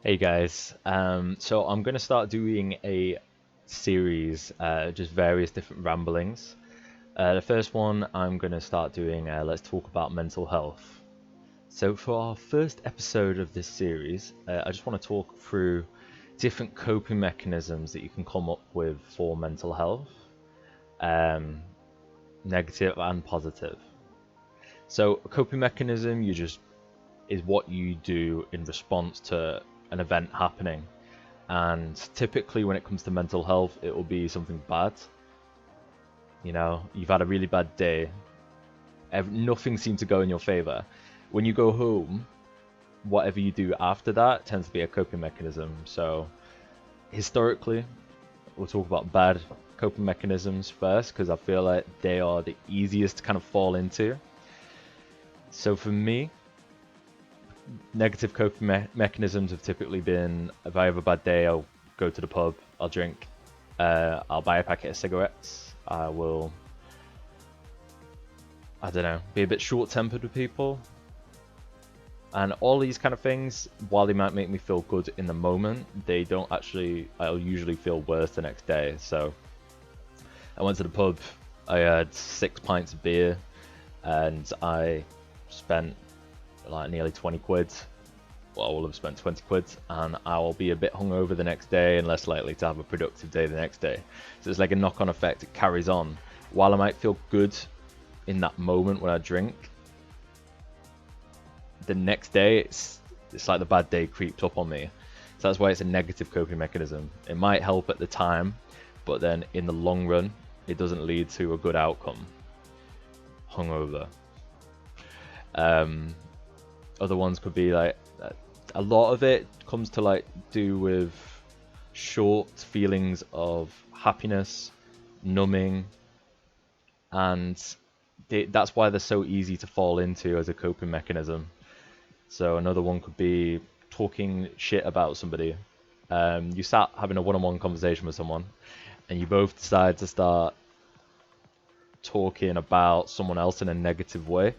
Hey guys, so I'm going to start doing a series, just various different ramblings. The first one I'm going to start doing, let's talk about mental health. So for our first episode of this series, I just want to talk through different coping mechanisms that you can come up with for mental health, um, negative and positive. So a coping mechanism is what you do in response to an event happening. And typically, when it comes to mental health, it will be something bad. You know, you've had a really bad day, nothing seems to go in your favor. When you go home, whatever you do after that tends to be a coping mechanism. So, historically, we'll talk about bad coping mechanisms first because I feel like they are the easiest to kind of fall into. So, for me, negative coping mechanisms have typically been if I have a bad day, I'll go to the pub, I'll drink, I'll buy a packet of cigarettes. I don't know, be a bit short-tempered with people. And all these kind of things, while they might make me feel good in the moment, they don't actually, I'll usually feel worse the next day. So I went to the pub, I had 6 pints of beer, and I spent like nearly 20 quid. Well, I will have spent 20 quid, and I'll be a bit hungover the next day and less likely to have a productive day the next day. So it's like a knock-on effect, it carries on. While I might feel good in that moment when I drink, the next day it's like the bad day creeps up on me. So that's why it's a negative coping mechanism. It might help at the time, but then in the long run, it doesn't lead to a good outcome. Hungover. Other ones could be like a lot of it comes to like do with short feelings of happiness, numbing, and that's why they're so easy to fall into as a coping mechanism. So another one could be talking shit about somebody. You sat having a one-on-one conversation with someone, and you both decide to start talking about someone else in a negative way.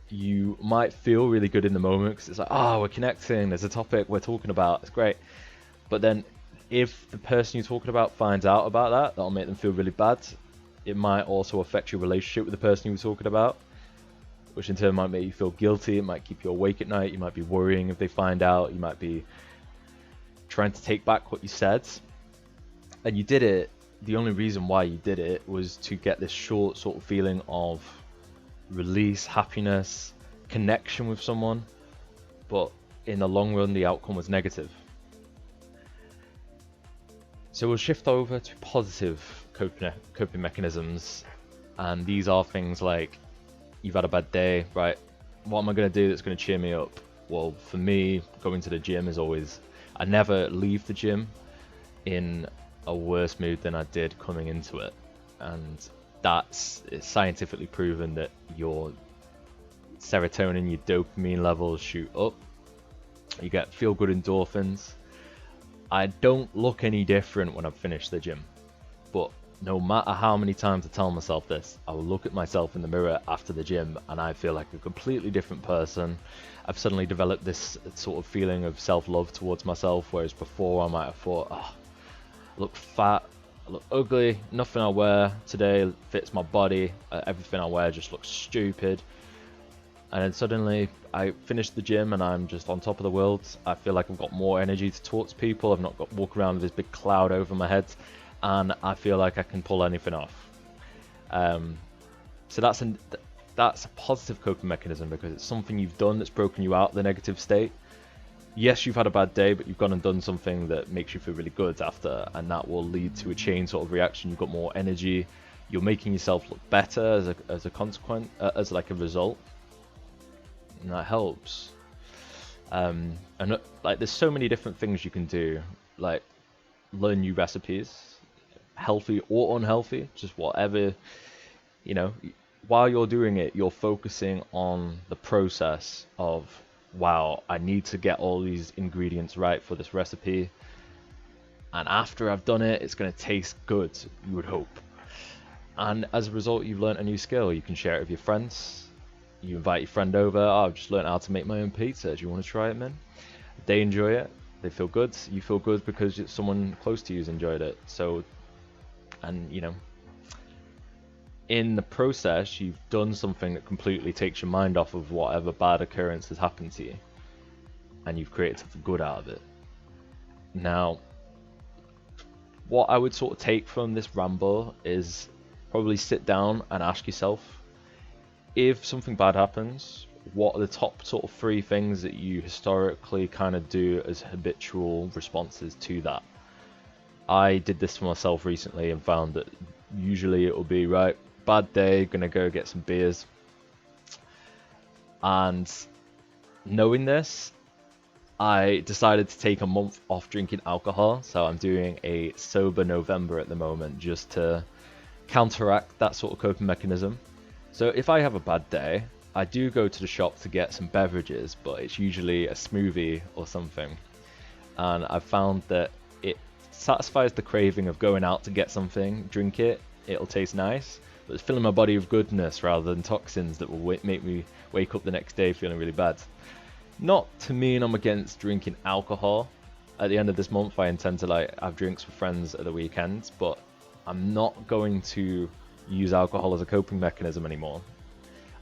You might feel really good in the moment because it's like, oh, we're connecting, there's a topic we're talking about, it's great. But then if the person you're talking about finds out about that, that'll make them feel really bad. It might also affect your relationship with the person you were talking about, which in turn might make you feel guilty. It might keep you awake at night. You might be worrying if they find out. You might be trying to take back what you said. And you did it. The only reason why you did it was to get this short sort of feeling of release, happiness, connection with someone. But in the long run, the outcome was negative. So we'll shift over to positive coping mechanisms. And these are things like you've had a bad day, right? What am I going to do that's going to cheer me up? Well, for me, going to the gym is always, I never leave the gym in a worse mood than I did coming into it. And it's scientifically proven that your serotonin, your dopamine levels shoot up. You get feel good endorphins. I don't look any different when I've finished the gym, but no matter how many times I tell myself this, I will look at myself in the mirror after the gym and I feel like a completely different person. I've suddenly developed this sort of feeling of self-love towards myself, whereas before I might have thought, oh, I look fat, I look ugly, nothing I wear today fits my body, everything I wear just looks stupid. And then suddenly I finish the gym and I'm just on top of the world. I feel like I've got more energy to talk to people. I've not got walk around with this big cloud over my head, and I feel like I can pull anything off. So that's a positive coping mechanism because it's something you've done that's broken you out of the negative state. Yes, you've had a bad day, but you've gone and done something that makes you feel really good after, and that will lead to a chain sort of reaction. You've got more energy. You're making yourself look better as a consequence, as like a result, and that helps. And like, there's so many different things you can do, like learn new recipes, healthy or unhealthy, just whatever, you know. While you're doing it, you're focusing on the process of, wow, I need to get all these ingredients right for this recipe, and after I've done it, it's going to taste good, you would hope. And as a result, you've learned a new skill. You can share it with your friends. You invite your friend over. Oh, I've just learned how to make my own pizza. Do you want to try it, man? They enjoy it. They feel good. You feel good because someone close to you's enjoyed it. So, and you know, in the process, you've done something that completely takes your mind off of whatever bad occurrence has happened to you, and you've created something good out of it. Now, what I would sort of take from this ramble is probably sit down and ask yourself, if something bad happens, what are the top sort of 3 things that you historically kind of do as habitual responses to that? I did this for myself recently and found that usually it will be, right, bad day, gonna go get some beers. And knowing this, I decided to take a month off drinking alcohol, so I'm doing a sober November at the moment just to counteract that sort of coping mechanism. So if I have a bad day, I do go to the shop to get some beverages, but it's usually a smoothie or something. And I've found that it satisfies the craving of going out to get something, drink it, it'll taste nice, but it's filling my body with goodness rather than toxins that will make me wake up the next day feeling really bad. Not to mean I'm against drinking alcohol. At the end of this month, I intend to like have drinks with friends at the weekends, but I'm not going to use alcohol as a coping mechanism anymore.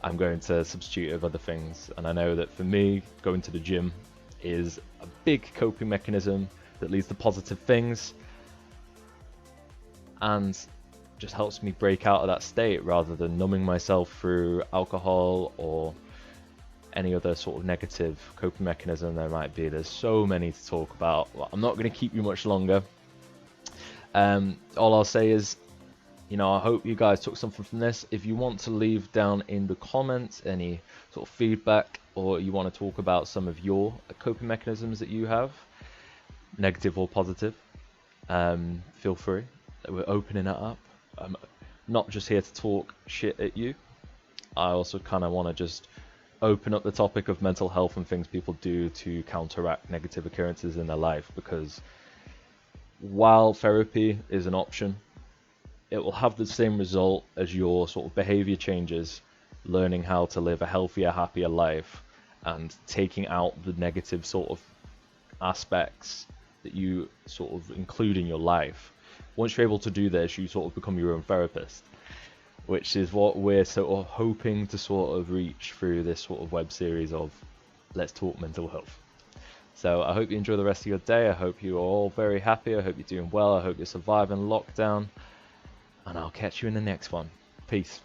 I'm going to substitute it with other things, and I know that for me, going to the gym is a big coping mechanism that leads to positive things and just helps me break out of that state rather than numbing myself through alcohol or any other sort of negative coping mechanism there might be. There's so many to talk about. Well, I'm not going to keep you much longer. All I'll say is, you know, I hope you guys took something from this. If you want to leave down in the comments any sort of feedback, or you want to talk about some of your coping mechanisms that you have, negative or positive, feel free. We're opening it up. I'm not just here to talk shit at you. I also kind of want to just open up the topic of mental health and things people do to counteract negative occurrences in their life, because while therapy is an option, it will have the same result as your sort of behavior changes, learning how to live a healthier, happier life and taking out the negative sort of aspects that you sort of include in your life. Once you're able to do this, you sort of become your own therapist, which is what we're sort of hoping to sort of reach through this sort of web series of Let's Talk Mental Health. So I hope you enjoy the rest of your day. I hope you are all very happy. I hope you're doing well. I hope you're surviving lockdown. And I'll catch you in the next one. Peace.